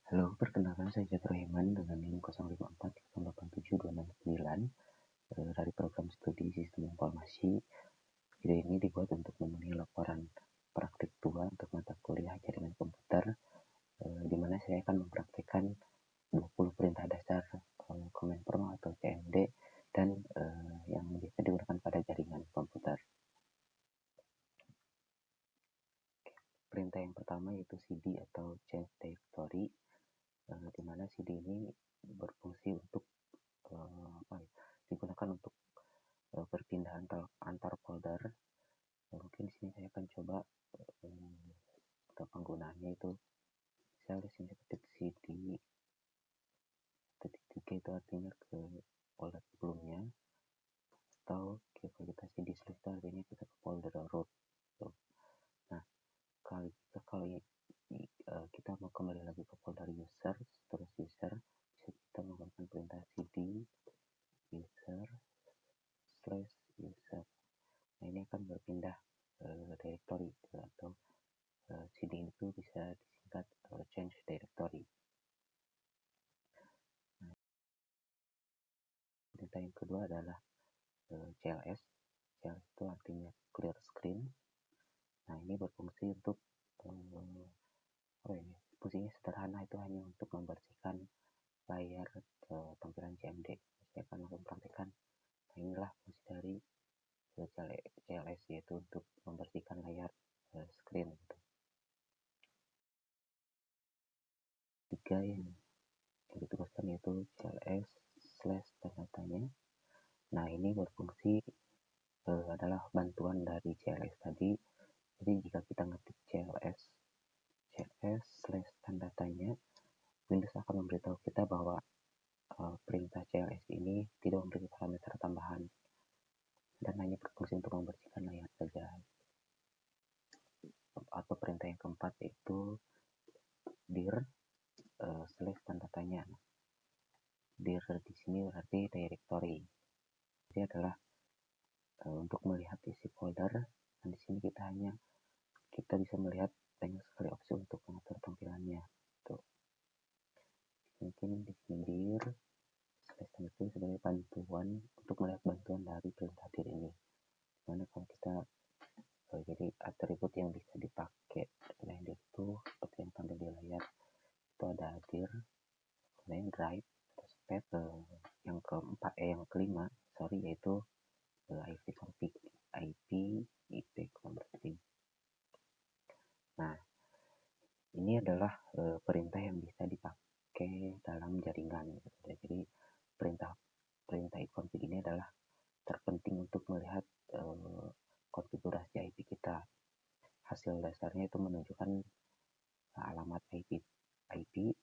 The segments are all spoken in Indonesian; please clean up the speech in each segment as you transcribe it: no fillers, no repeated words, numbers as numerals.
Halo, perkenalkan saya Jatuh Rahman dengan NIM 05408729 dari program studi Sistem Informasi. Video ini dibuat untuk memenuhi laporan praktik 2 untuk mata kuliah Jaringan Komputer, di mana saya akan mempraktikkan 20 perintah dasar Command Prompt atau CMD dan yang biasa digunakan pada jaringan komputer. Perintah yang pertama yaitu CD atau Change Directory, di mana CD ini berfungsi untuk digunakan untuk perpindahan antar folder. Mungkin di sini saya akan coba untuk penggunaannya itu saya di sini ketik CD ketik 3 itu artinya ke folder sebelumnya, atau kita CD select artinya kita ke folder root. Nah, kalau kita mau kembali lagi ke folder user, terus user bisa kita menggunakan perintah CD user /user. Nah, ini akan berpindah directory atau CD itu bisa disingkat change directory. Nah, perintah yang kedua adalah CLS. CLS itu artinya clear screen. Nah, ini berfungsi untuk fungsinya sederhana, itu hanya untuk membersihkan layar tampilan CMD. Saya akan langsung praktikkan. Nah, inilah fungsi dari CLS, yaitu untuk membersihkan layar screen. Tiga yang ditugaskan yaitu CLS /tanda-tanya. Nah, ini berfungsi adalah bantuan dari CLS tadi. Jadi jika kita ngetik CLS /tanda-tanya, Windows akan memberitahu kita bahwa perintah CLS ini tidak memiliki parameter tambahan dan hanya berfungsi untuk membersihkan layar saja. Atau perintah yang keempat yaitu dir /tanda-tanya. Dir di sini berarti directory. Ini adalah untuk melihat isi folder, dan di sini kita bisa melihat banyak sekali opsi untuk mengatur tampilannya. Tuh. Mungkin di sini dir itu sebagai bantuan untuk melihat bantuan dari perintah dir ini. Dimana kalau kita jadi atribut yang bisa dipakai selain dir itu seperti yang tampil di layar itu ada dir, kemudian drive, step, yang kelima yaitu ipconfig, IP converting. Nah, ini adalah perintah yang bisa dipakai dalam jaringan. Jadi perintah ipconfig ini adalah terpenting untuk melihat konfigurasi IP kita. Hasil dasarnya itu menunjukkan alamat IP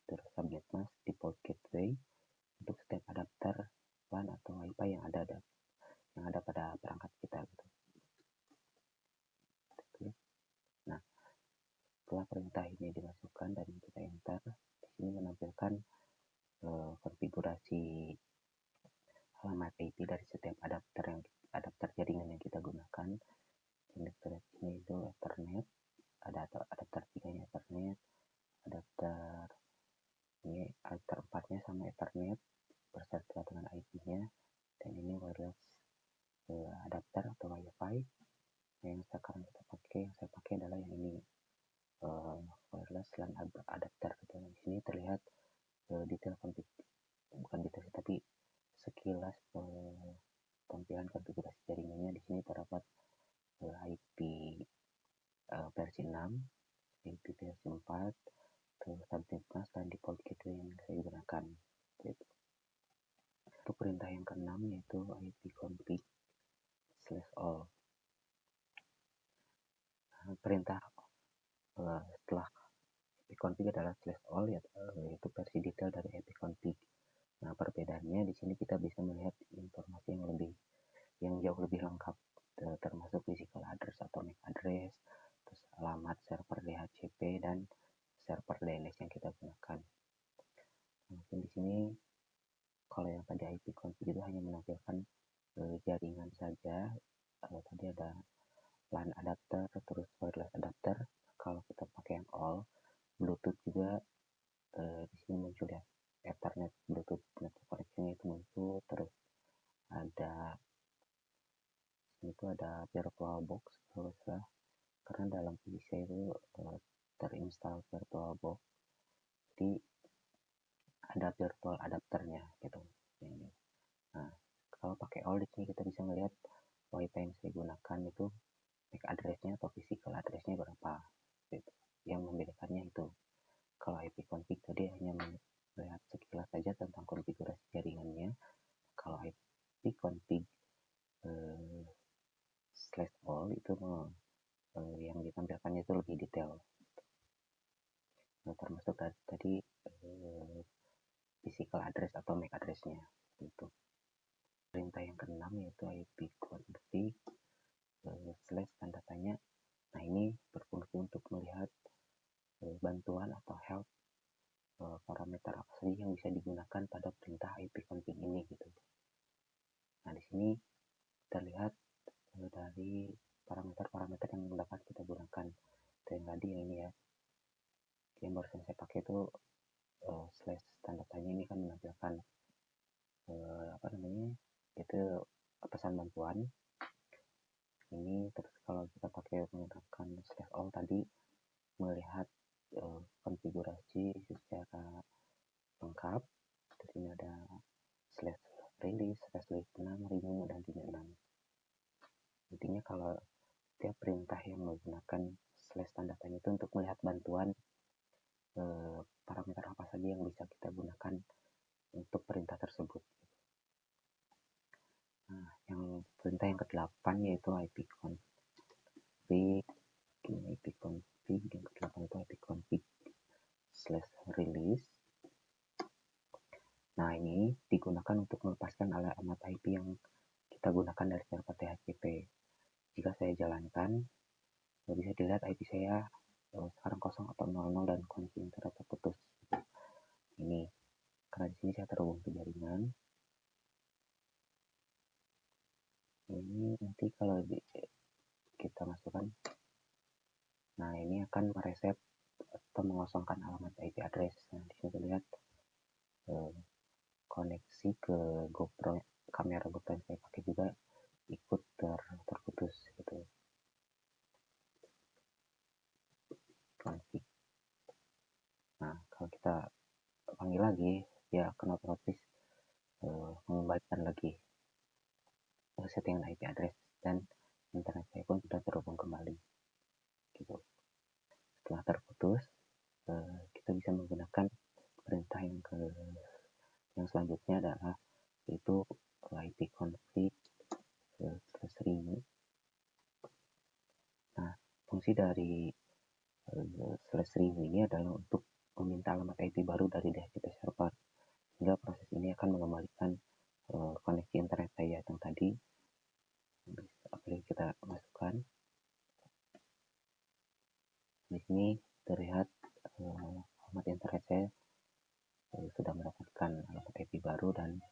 terus subnet mask, default gateway untuk setiap adapter LAN atau Wi-Fi yang ada pada perangkat kita gitu. Nah, setelah perintah ini dimasukkan dan kita enter, di sini menampilkan konfigurasi alamat IP dari setiap adapter jaringan yang kita gunakan. Adapter ini itu Ethernet, ada adapter 3-nya Ethernet, adapter 4-nya sama Ethernet berserta dengan IP-nya, dan ini wireless adapter atau Wi-Fi. Yang sekarang saya pakai adalah yang ini, wireless LAN adapter. Di sini terlihat detail konfig, bukan detail tapi sekilas tampilan konfigurasi jaringannya. Di sini terdapat IP versi 6, IP versi 4, terus subnet mask dan default gateway yang saya gunakan. Untuk perintah yang keenam yaitu ipconfig /all. Perintah setelah ipconfig adalah /all, yaitu versi detail dari ipconfig. Nah, perbedaannya di sini kita bisa melihat informasi yang jauh lebih lengkap, termasuk physical address atau MAC address, terus alamat server DHCP dan server DNS yang kita gunakan. Mungkin di sini kalau yang tadi ipconfig itu hanya menampilkan jaringan saja. Tadi ada LAN adapter, terus wireless adapter. Kalau kita pakai yang all, Bluetooth juga di sini muncul ya Ethernet Bluetooth network connection itu muncul. Terus ada itu ada virtual box kalau salah, karena dalam PC saya itu terinstall virtual box, jadi ada virtual adapternya gitu. Nah, kalau pakai all di sini kita bisa melihat WiFi yang saya gunakan itu MAC address-nya atau physical address-nya berapa gitu. Yang membedakannya itu, kalau IP config tadi hanya melihat sekilas saja tentang konfigurasi jaringannya. Kalau IP config slash all itu yang ditampilkannya itu lebih detail. Nah, termasuk tadi physical address atau MAC address-nya itu. Perintah yang keenam yaitu IP config slash tanda tanya. Nah, ini berfungsi untuk melihat bantuan atau help parameter apa saja yang bisa digunakan pada perintah IP config ini gitu. Nah, di sini terlihat dari parameter-parameter yang dapat kita gunakan. Yang tadi ini ya, yang barusan saya pakai itu slash tanda tanya ini kan menampilkan itu pesan bantuan ini. Terus kalau kita pakai menggunakan slash all tadi melihat konfigurasi secara lengkap. Di sini ada slash release, slash 6, remove, dan 36. Intinya kalau setiap perintah yang menggunakan slash tanda tanya itu untuk melihat bantuan parameter apa saja yang bisa kita gunakan untuk perintah tersebut. Nah, yang perintah yang ke-8 yaitu IP config. IP config yang ke-8 itu IP config slash release. Nah, ini digunakan untuk melepaskan alamat IP yang kita gunakan dari server DHCP. Jika saya jalankan, bisa dilihat IP saya sekarang kosong atau 00 dan koneksi internet terputus. Ini karena di sini saya terhubung ke jaringan. Ini nanti kalau kita masukkan, nah ini akan mereset atau mengosongkan alamat IP address. Nah, di sini terlihat koneksi ke GoPro, kamera GoPro yang saya pakai juga ikut terputus gitu. Config. Nah, kalau kita panggil lagi, dia akan otomatis mengembalikan lagi settingan IP address dan internet saya pun sudah terhubung kembali. Gitu. Setelah terputus, kita bisa menggunakan perintah yang selanjutnya adalah yaitu IP config /remove. Nah, fungsi dari /remove ini adalah untuk meminta alamat IP baru dari DHCP server, sehingga proses ini akan mengembalikan koneksi internet saya yang tadi. Apalagi kita masukkan di sini terlihat alamat internet saya sudah mendapatkan alamat IP baru dan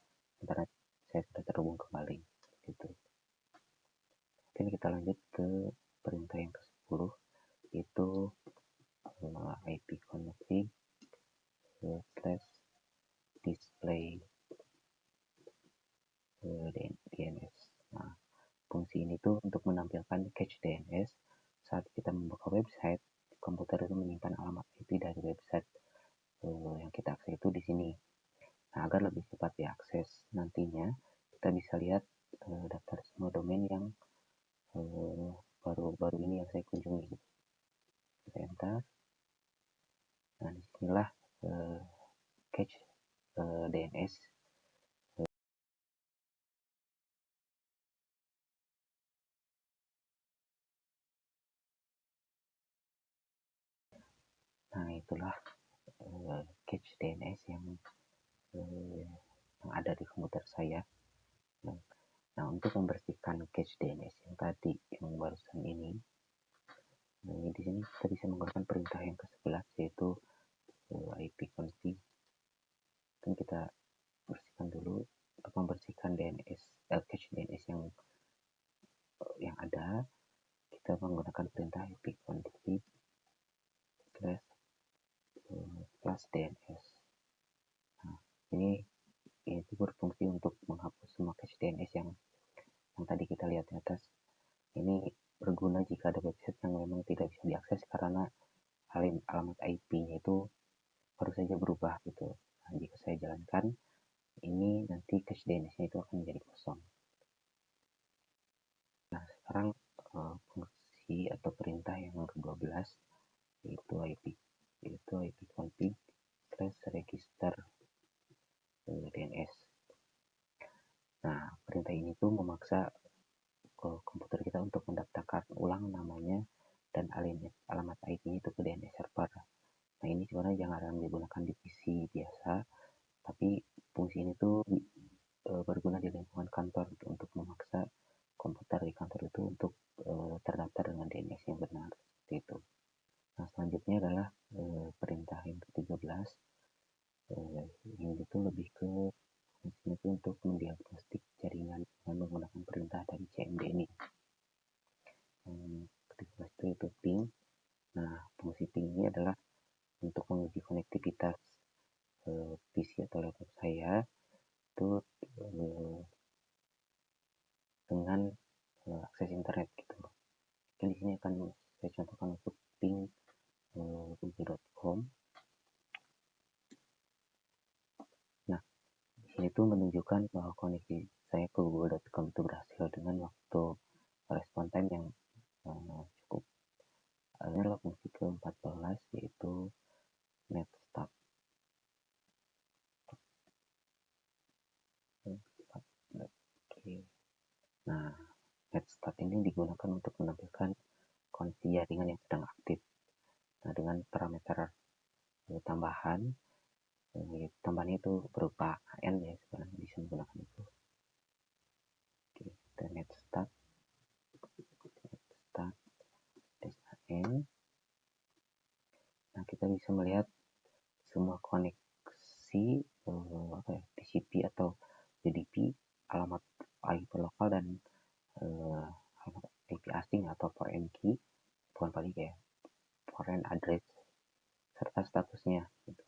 internet saya sudah terhubung kembali gitu. Oke, kita lanjut ke perintah yang ke-10 itu IP config slash display DNS. Nah, fungsi ini tuh untuk menampilkan cache DNS saat kita membuka website. Komputer itu menyimpan alamat IP dari website yang kita akses itu di sini. Nah, agar lebih cepat diakses nantinya, kita bisa lihat daftar semua domain yang baru-baru ini yang saya kunjungi. Kita enter. Nah, disinilah cache DNS. Nah, itulah cache DNS yang ada di komputer saya. Nah, untuk membersihkan cache DNS yang tadi, yang barusan ini, di sini kita bisa menggunakan perintah yang ke-11 yaitu IP config. Dan kita bersihkan dulu. Untuk membersihkan DNS, cache DNS yang ada, kita menggunakan perintah IP config slash plus DNS. Nah, ini itu berfungsi untuk menghapus semua cache DNS yang tadi kita lihat di atas. Ini berguna jika ada website yang memang tidak bisa diakses karena alamat IP-nya itu baru saja berubah gitu. Nah, jika saya jalankan ini, nanti cache DNS-nya itu akan menjadi kosong. Nah, sekarang fungsi atau perintah yang ke-12 yaitu ipconfig /register DNS. Nah, perintah ini tuh memaksa komputer kita untuk mendaftarkan ulang namanya dan alamat IP itu ke DNS server. Nah, ini sebenarnya jangan digunakan di PC biasa, tapi fungsi ini tuh berguna di lingkungan kantor untuk memaksa komputer di kantor itu untuk terdaftar dengan DNS yang benar, seperti itu. Nah, selanjutnya adalah perintah yang ke-13. Ini itu lebih ke fungsinya itu untuk mendiagnostik jaringan dengan menggunakan perintah dari CMD ini. Ke-13 itu ping. Nah, fungsi ping ini adalah untuk menguji konektivitas PC atau laptop saya itu dengan akses internet gitu. Mungkin di sini akan saya contohkan untuk ping google.com. Nah, di sini tuh menunjukkan bahwa koneksi saya ke google.com itu berhasil dengan waktu respon time yang cukup. Ini adalah fungsi ke-14 yaitu netstart. Oke. Nah, netstart ini digunakan untuk menampilkan kondisi jaringan yang sedang aktif. Nah, dengan parameter tambahan, tambahannya itu berupa AN ya, sebenarnya bisa menggunakan itu. Oke, kita netstart AN. Nah, kita bisa melihat semua koneksi TCP atau UDP, alamat IP lokal dan alamat IP asing atau foreign key, bukan paling ya, foreign address serta statusnya gitu.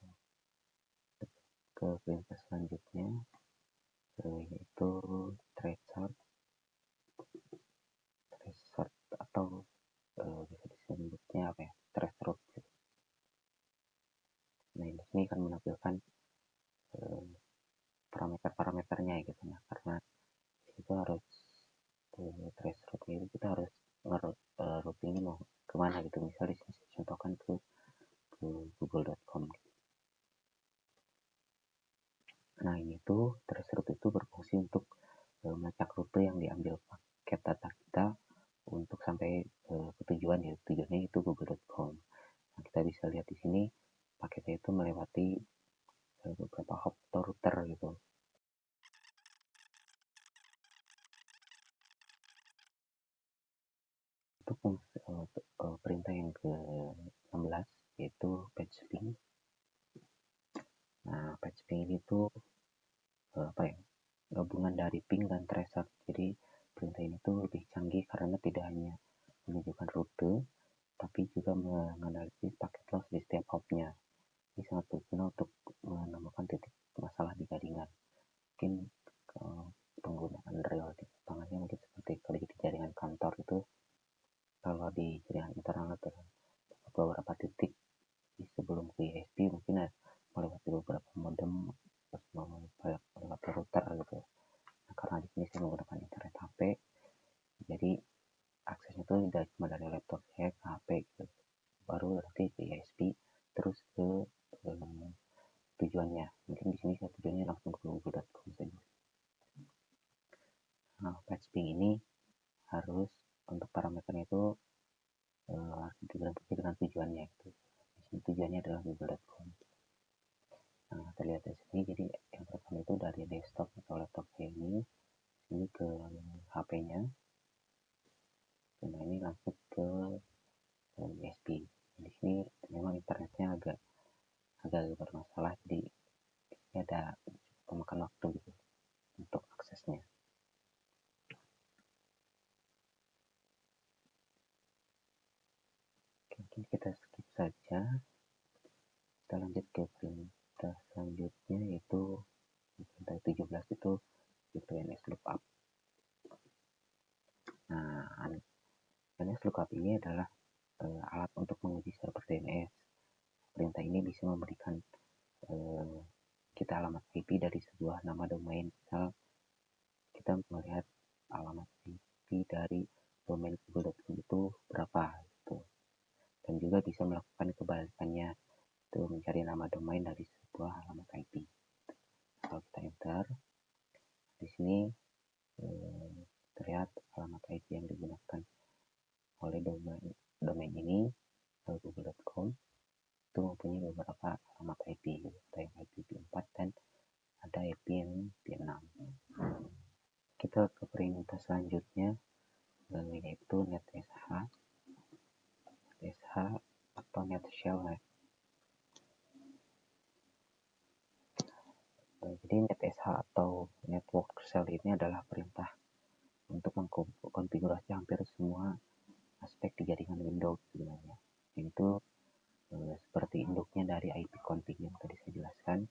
Ke perintah selanjutnya yaitu traceroute atau bisa disebutnya apa ya, traceroute gitu. Nah, ini sini akan menampilkan parameter-parameternya gitu. Nah, karena itu harus traceroute itu kita harus routingnya mau kemana gitu. Misalnya di sini contohkan ke google.com gitu. Nah, ini tuh traceroute itu berfungsi untuk melacak rute yang diambil paket data kita untuk sampai ke tujuan, ya tujuannya itu google.com. Nah, kita bisa lihat di sini paketnya itu melewati beberapa hop atau router gitu. Untuk perintah yang ke-16 yaitu patch ping. Nah, patch ping ini tuh gabungan dari ping dan tracer. Jadi perintah ini tuh lebih canggih karena tidak hanya menunjukkan rute, tapi juga menganalisis paket loss di setiap hopnya. Ini sangat berguna untuk menemukan titik masalah di jaringan. Mungkin penggunaan real di lapangannya mungkin seperti kalau di jaringan kantor itu, kalau di jaringan internal ada beberapa titik di sebelum ke ISP mungkin melewati beberapa modem, terus melewati router gitu. Nah, karena di sini saya menggunakan internet HP, jadi aksesnya itu tidak cuma dari laptop saya ke HP gitu, baru nanti ke ISP terus ke tujuannya. Mungkin di sini saya tujuannya langsung ke google.com saja. Nah, patch ping ini harus untuk parameternya itu harus dilengkapi dengan tujuannya gitu. Di sini tujuannya adalah google.com. Nah, terlihat di sini, jadi yang pertama itu dari desktop atau laptop saya ini ke HP-nya. Nah, ini langsung ke USB. Di sini memang internetnya agak bermasalah, jadi ini ada memakan waktu gitu untuk aksesnya. Mungkin kita skip saja kita lanjut ke perintah selanjutnya, yaitu perintah 17 itu NS lookup. Nah, NS lookup ini adalah alat untuk menguji server DNS. Perintah ini bisa memberikan kita alamat IP dari sebuah nama domain. Misal kita melihat alamat IP dari domain google.com itu berapa gitu. Dan juga bisa melakukan kebalikannya, itu mencari nama domain dari sebuah alamat IP. Kalau kita enter di sini terlihat alamat IP yang digunakan oleh domain ini google.com itu mempunyai beberapa alamat IP, ada yang IP4 dan ada IP yang IP6. Kita ke perintah selanjutnya, yaitu netsh atau netshell. Jadi netsh atau network shell ini adalah perintah untuk mengkonfigurasi hampir semua aspek di jaringan Windows sebenarnya. Itu seperti induknya dari ipconfig yang tadi saya jelaskan.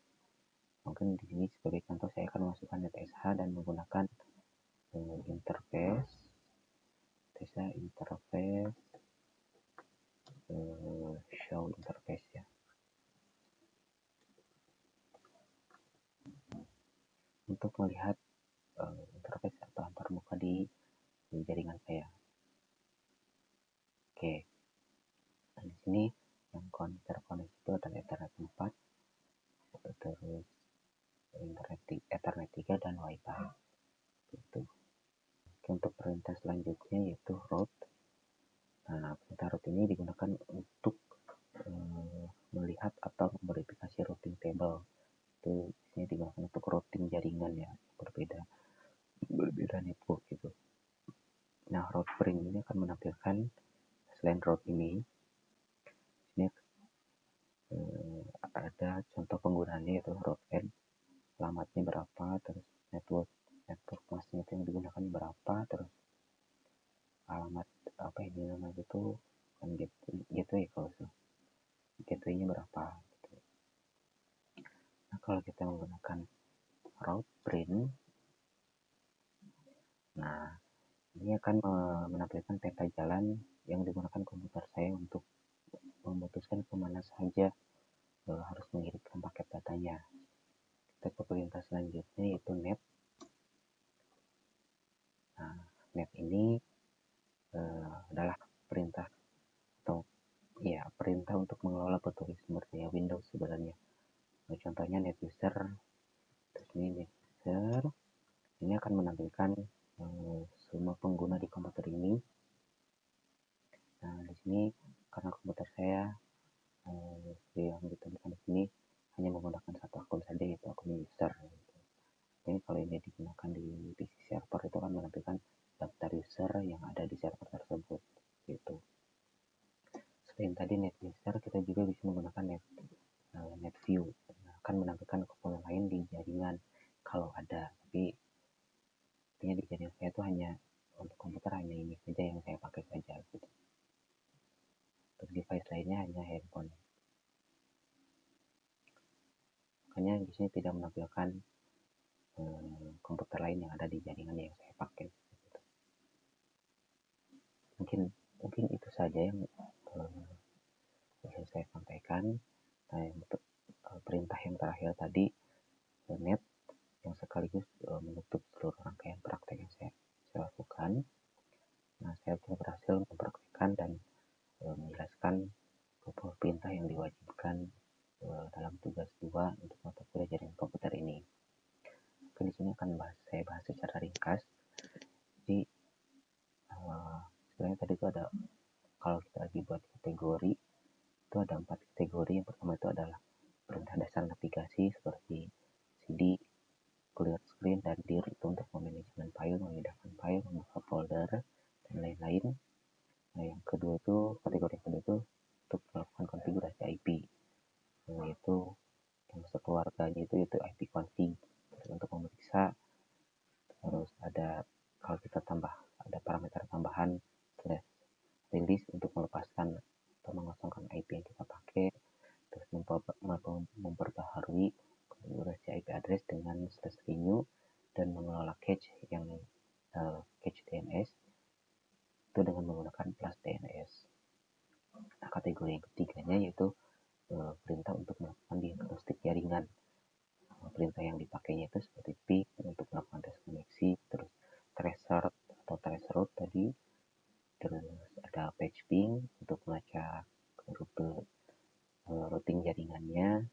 Mungkin di sini sebagai contoh saya akan memasukkan netsh dan menggunakan interface show interface ya. Untuk melihat interface atau antarmuka di jaringan saya. Oke. Nah, di sini yang terkoneksi itu adalah Ethernet 4, terus Ethernet 3 dan Wi-Fi. Gitu. Oke, untuk perintah selanjutnya yaitu route. Nah, perintah route ini digunakan untuk melihat atau memverifikasi routing table. Itu ini digunakan untuk routing jaringan ya, berbeda network gitu. Nah, route print ini akan menampilkan selain route ini ada contoh penggunaannya, yaitu route end, alamatnya berapa, terus network masnya itu yang digunakan berapa, terus alamat apa ini namanya itu kan gateway, kalau gateway-nya berapa gitu. Nah, kalau kita menggunakan route print, nah ini akan menampilkan peta jalan yang digunakan komputer saya untuk memutuskan kemana saja harus mengirimkan paket datanya. Kita ke perintah selanjutnya yaitu net. Nah, net ini adalah perintah untuk mengelola petugas sumbernya Windows sebenarnya. Nah, contohnya net user, terus ini net user ini akan menampilkan semua pengguna di komputer ini. Nah, di sini karena komputer saya yang ditampilkan di sini hanya menggunakan satu akun saja, yaitu akun user. Jadi kalau ini digunakan di PC server itu akan menampilkan daftar user yang ada di server tersebut gitu. Selain tadi net user, kita juga bisa menggunakan net view, akan menampilkan komponen lain di jaringan kalau ada, tapi artinya di jaringan saya itu hanya untuk komputer hanya ini saja yang saya pakai saja gitu. Untuk device lainnya hanya handphone. Makanya di sini tidak menampilkan komputer lain yang ada di jaringan yang saya pakai. Gitu. Mungkin itu saja yang bisa saya sampaikan. Nah, untuk perintah yang terakhir tadi net yang sekaligus menutup seluruh rangkaian praktek yang saya lakukan. Nah, saya berhasil mempraktikkan dan menjelaskan beberapa perintah yang diwajibkan dalam tugas 2 untuk mata kuliah jaringan komputer ini. Oke, di sini akan saya bahas secara ringkas. Jadi sebenarnya tadi itu ada, kalau kita lagi buat kategori itu ada 4 kategori. Yang pertama itu adalah perintah dasar navigasi seperti cd, clear screen, dan dir itu untuk memanajemen file, memindahkan file, membuka folder, dan lain-lain. Nah, yang kedua itu kategori kedua itu untuk melakukan konfigurasi IP, yaitu yang sekeluarganya itu ipconfig untuk memeriksa. Terus ada kalau kita ada parameter tambahan /release untuk melepaskan atau mengosongkan IP yang kita pakai. terus memperbaharui konfigurasi IP address dengan /renew dan mengelola cache yang cache DNS itu dengan menggunakan plus DNS. Nah, kategori yang ketiganya yaitu perintah untuk melakukan diagnostik jaringan. Perintah yang dipakainya itu seperti ping untuk melakukan tes koneksi, terus tracer atau traceroute tadi, terus ada patch ping untuk melacak rute routing jaringannya,